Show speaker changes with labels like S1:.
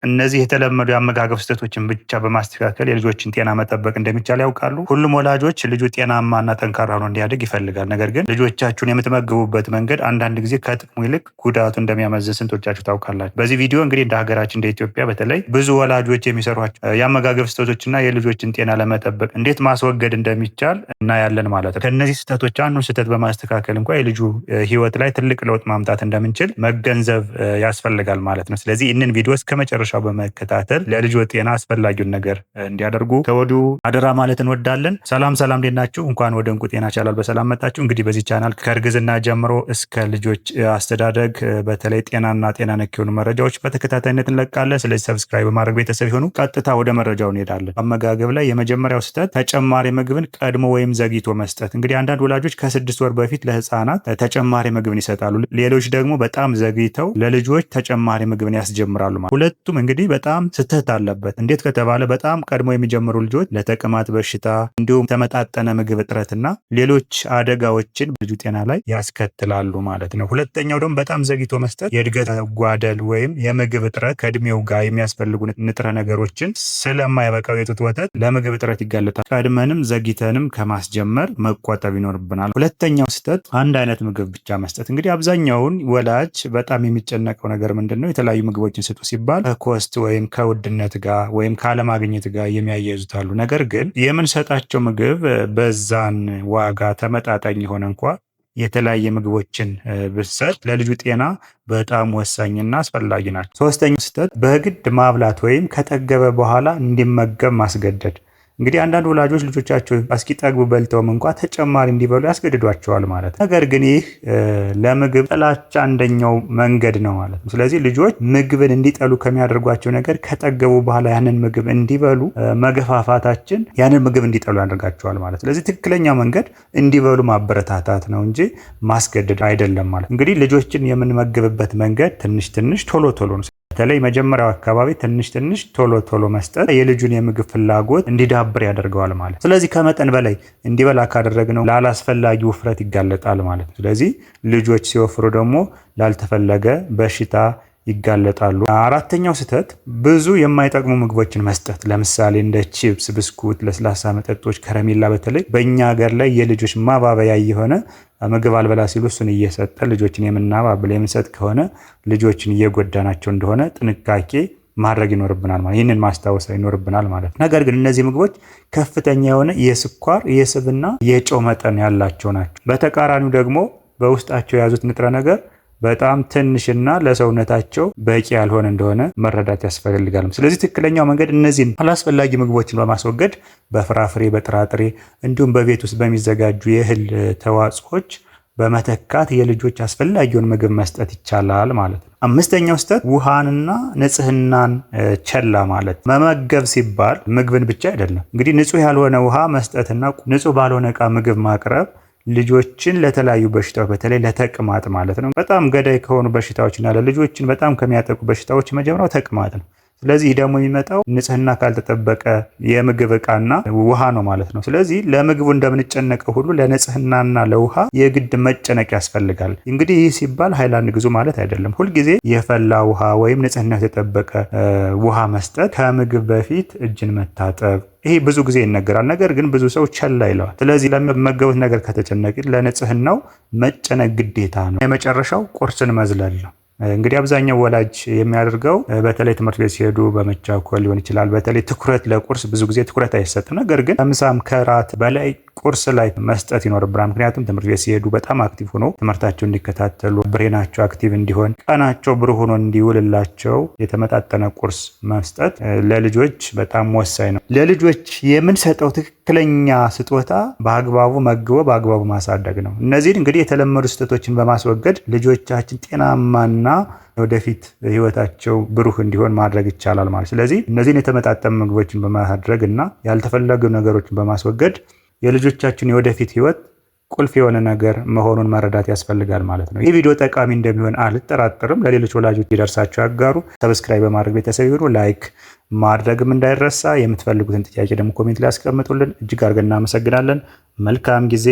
S1: እነዚህ የተለመዱ የአመጋገብ ስህተቶችን ብቻ በማስተካከል የልጆችን ጤና መጠበቅ እንደሚቻል ያውቃሉ? ሁሉም ወላጆች ልጁ ጤናማና ጠንካራ ሆኖ እንዲያድግ ይፈልጋል። ነገር ግን ልጆቻችሁን የምትመግቡበት መንገድ አንዳንድ ጊዜ ከጥቅሙ ይልቅ ጉዳቱ እንደሚያመዝን ስንቶቻችሁ ታውቃላችሁ? በዚህ ቪዲዮ እንግዲህ እንደ ሀገራችን እንደ ኢትዮጵያ በተለይ ብዙ ወላጆች የሚሰሯቸው የአመጋገብ ስህተቶችና የልጆችን ጤና ለመጠበቅ እንዴት ማስወገድ እንደሚቻል እናያለን ማለት ነው። ከእነዚህ ስህተቶች አንዱን ስህተት በማስተካከል እንኳ የልጁ ሕይወት ላይ ትልቅ ለውጥ ማምጣት እንደምንችል መገንዘብ ያስፈልጋል ማለት ነው። ስለዚህ ይህንን ቪዲዮ እስከ መጨረሻው በመከታተል ለልጆ ጤና አስፈላጊውን ነገር እንዲያደርጉ ከወዲሁ አደራ ማለት እንወዳለን። ሰላም እንዴት ናችሁ? እንኳን ወደ እንቁ ጤና ቻናል በሰላም መጣችሁ። እንግዲህ በዚህ ቻናል ከእርግዝና ጀምሮ እስከ ልጆች አስተዳደግ በተለይ ጤናና ጤና ነክ የሆኑ መረጃዎች በተከታታይነት እንለቃለን። ስለዚህ ሰብስክራይብ በማድረግ ቤተሰብ ይሁኑ። ቀጥታ ወደ መረጃው እንሄዳለን። አመጋገብ ላይ የመጀመሪያው ስህተት ተጨማሪ ምግብን ቀድሞ ወይም ዘግይቶ መስጠት። እንግዲህ አንዳንድ ወላጆች ከ6 ወር በፊት ለህፃናት ተጨማሪ ምግብን ይሰጣሉ። ሌሎች ደግሞ በጣም ዘግይተው ለልጆች ተጨማሪ ምግብን ያስጀምራሉ። ሁለቱም እንግዲህ በጣም ስህተት አለበት። እንዴት ከተባለ በጣም ቀድሞ የሚጀምሩ ልጆች ለተቅማጥ በሽታ እንዲሁም ተመጣጠነ ምግብ እጥረትና ሌሎች አደጋዎችን ልጁ ጤና ላይ ያስከትላሉ ማለት ነው። ሁለተኛው ደግሞ በጣም ዘግይቶ መስጠት የእድገት ጓደል ወይም የምግብ እጥረት ከእድሜው ጋር የሚያስፈልጉ ንጥረ ነገሮችን ስለማይበቃው የጡት ወተት ለምግብ እጥረት ይጋለጣል። ቀድመንም ዘግይተንም ከማስጀመር መቆጠብ ይኖርብናል። ሁለተኛው ስህተት አንድ አይነት ምግብ ብቻ መስጠት። እንግዲህ አብዛኛውን ወላጅ በጣም የሚጨነቀው ነገር ምንድን ነው? የተለያዩ ምግቦችን ስጡ ሲባል ከኮስት ወይም ከውድነት ጋር ወይም ካለማግኘት ጋር የሚያያይዙት አሉ። ነገር ግን የምንሰጣቸው ምግብ በዛን ዋጋ ተመጣጣኝ የሆነ እንኳ የተለያየ ምግቦችን ብሰጥ ለልጁ ጤና በጣም ወሳኝና አስፈላጊ ናቸው። ሶስተኛው ስህተት በግድ ማብላት ወይም ከጠገበ በኋላ እንዲመገብ ማስገደድ። እንግዲህ አንዳንድ ወላጆች ልጆቻቸው እስኪጠግቡ በልተውም እንኳ ተጨማሪ እንዲበሉ ያስገድዷቸዋል ማለት ነው። ነገር ግን ይህ ለምግብ ጥላቻ አንደኛው መንገድ ነው ማለት ነው። ስለዚህ ልጆች ምግብን እንዲጠሉ ከሚያደርጓቸው ነገር ከጠገቡ በኋላ ያንን ምግብ እንዲበሉ መገፋፋታችን ያንን ምግብ እንዲጠሉ ያደርጋቸዋል ማለት። ስለዚህ ትክክለኛው መንገድ እንዲበሉ ማበረታታት ነው እንጂ ማስገደድ አይደለም ማለት። እንግዲህ ልጆችን የምንመግብበት መንገድ ትንሽ ቶሎ ነው። በተለይ መጀመሪያው አካባቢ ትንሽ ቶሎ መስጠት የልጁን የምግብ ፍላጎት እንዲዳብር ያደርገዋል ማለት። ስለዚህ ከመጠን በላይ እንዲበላ ካደረግነው ላላስፈላጊ ውፍረት ይጋለጣል ማለት ነው። ስለዚህ ልጆች ሲወፍሩ ደግሞ ላልተፈለገ በሽታ ይጋለጣሉ። አራተኛው ስህተት ብዙ የማይጠቅሙ ምግቦችን መስጠት። ለምሳሌ እንደ ቺፕስ፣ ብስኩት፣ ለስላሳ መጠጦች፣ ከረሜላ በተለይ በእኛ ሀገር ላይ የልጆች ማባበያ የሆነ ምግብ አልበላ ሲሉ እሱን እየሰጠ ልጆችን የምናባብል የምንሰጥ ከሆነ ልጆችን እየጎዳናቸው እንደሆነ ጥንቃቄ ማድረግ ይኖርብናል ማለት። ይህንን ማስታወስ ይኖርብናል ማለት። ነገር ግን እነዚህ ምግቦች ከፍተኛ የሆነ የስኳር፣ የስብና የጨው መጠን ያላቸው ናቸው። በተቃራኒው ደግሞ በውስጣቸው የያዙት ንጥረ ነገር በጣም ትንሽና ለሰውነታቸው በቂ ያልሆነ እንደሆነ መረዳት ያስፈልጋል። ስለዚህ ትክክለኛው መንገድ እነዚህን አላስፈላጊ ምግቦችን በማስወገድ በፍራፍሬ፣ በጥራጥሬ እንዲሁም በቤት ውስጥ በሚዘጋጁ የእህል ተዋጽኦች በመተካት የልጆች አስፈላጊውን ምግብ መስጠት ይቻላል ማለት ነው። አምስተኛው ስህተት ውሃንና ንጽህናን ቸላ ማለት። መመገብ ሲባል ምግብን ብቻ አይደለም። እንግዲህ ንጹህ ያልሆነ ውሃ መስጠትና ንጹህ ባልሆነ ዕቃ ምግብ ማቅረብ ልጆችን ለተለያዩ በሽታዎች በተለይ ለተቅማጥ ማለት ነው በጣም ገዳይ ከሆኑ በሽታዎችና ለልጆችን በጣም ከሚያጠቁ በሽታዎች መጀመሪያው ተቅማጥ ነው። ስለዚህ ደግሞ የሚመጣው ንጽህና ካልተጠበቀ የምግብ ዕቃና ውሃ ነው ማለት ነው። ስለዚህ ለምግቡ እንደምንጨነቀው ሁሉ ለንጽህናና ለውሃ የግድ መጨነቅ ያስፈልጋል። እንግዲህ ይህ ሲባል ሃይላንድ ግዙ ማለት አይደለም። ሁልጊዜ የፈላ ውሃ ወይም ንጽህና የተጠበቀ ውሃ መስጠት፣ ከምግብ በፊት እጅን መታጠብ፣ ይሄ ብዙ ጊዜ ይነገራል። ነገር ግን ብዙ ሰው ቸላ ይለዋል። ስለዚህ ለሚመገቡት ነገር ከተጨነቅን ለንጽህናው መጨነቅ ግዴታ ነው። የመጨረሻው ቁርስን መዝለል ነው። እንግዲህ አብዛኛው ወላጅ የሚያደርገው በተለይ ትምህርት ቤት ሲሄዱ በመቻኮል ሊሆን ይችላል። በተለይ ትኩረት ለቁርስ ብዙ ጊዜ ትኩረት አይሰጥም። ነገር ግን ከምሳም ከራት በላይ ቁርስ ላይ መስጠት ይኖርብናል። ምክንያቱም ትምህርት ቤት ሲሄዱ በጣም አክቲቭ ሆኖ ትምህርታቸው እንዲከታተሉ፣ ብሬናቸው አክቲቭ እንዲሆን፣ ቀናቸው ብሩህ ሆኖ እንዲውልላቸው የተመጣጠነ ቁርስ መስጠት ለልጆች በጣም ወሳኝ ነው። ለልጆች የምንሰጠው ትክክለኛ ስጦታ በአግባቡ መግቦ በአግባቡ ማሳደግ ነው። እነዚህን እንግዲህ የተለመዱ ስህተቶችን በማስወገድ ልጆቻችን ጤናማና ወደፊት ህይወታቸው ብሩህ እንዲሆን ማድረግ ይቻላል ማለት። ስለዚህ እነዚህን የተመጣጠኑ ምግቦችን በማድረግ እና ያልተፈለጉ ነገሮችን በማስወገድ የልጆቻችን የወደፊት ህይወት ቁልፍ የሆነ ነገር መሆኑን መረዳት ያስፈልጋል ማለት ነው። ይህ ቪዲዮ ጠቃሚ እንደሚሆን አልጠራጠርም። ለሌሎች ወላጆች ሊደርሳቸው ያጋሩ። ሰብስክራይብ በማድረግ ቤተሰብ ይሁኑ። ላይክ ማድረግም እንዳይረሳ። የምትፈልጉትን ጥያቄ ደግሞ ኮሜንት ላይ ያስቀምጡልን። እጅግ አድርገን እናመሰግናለን። መልካም ጊዜ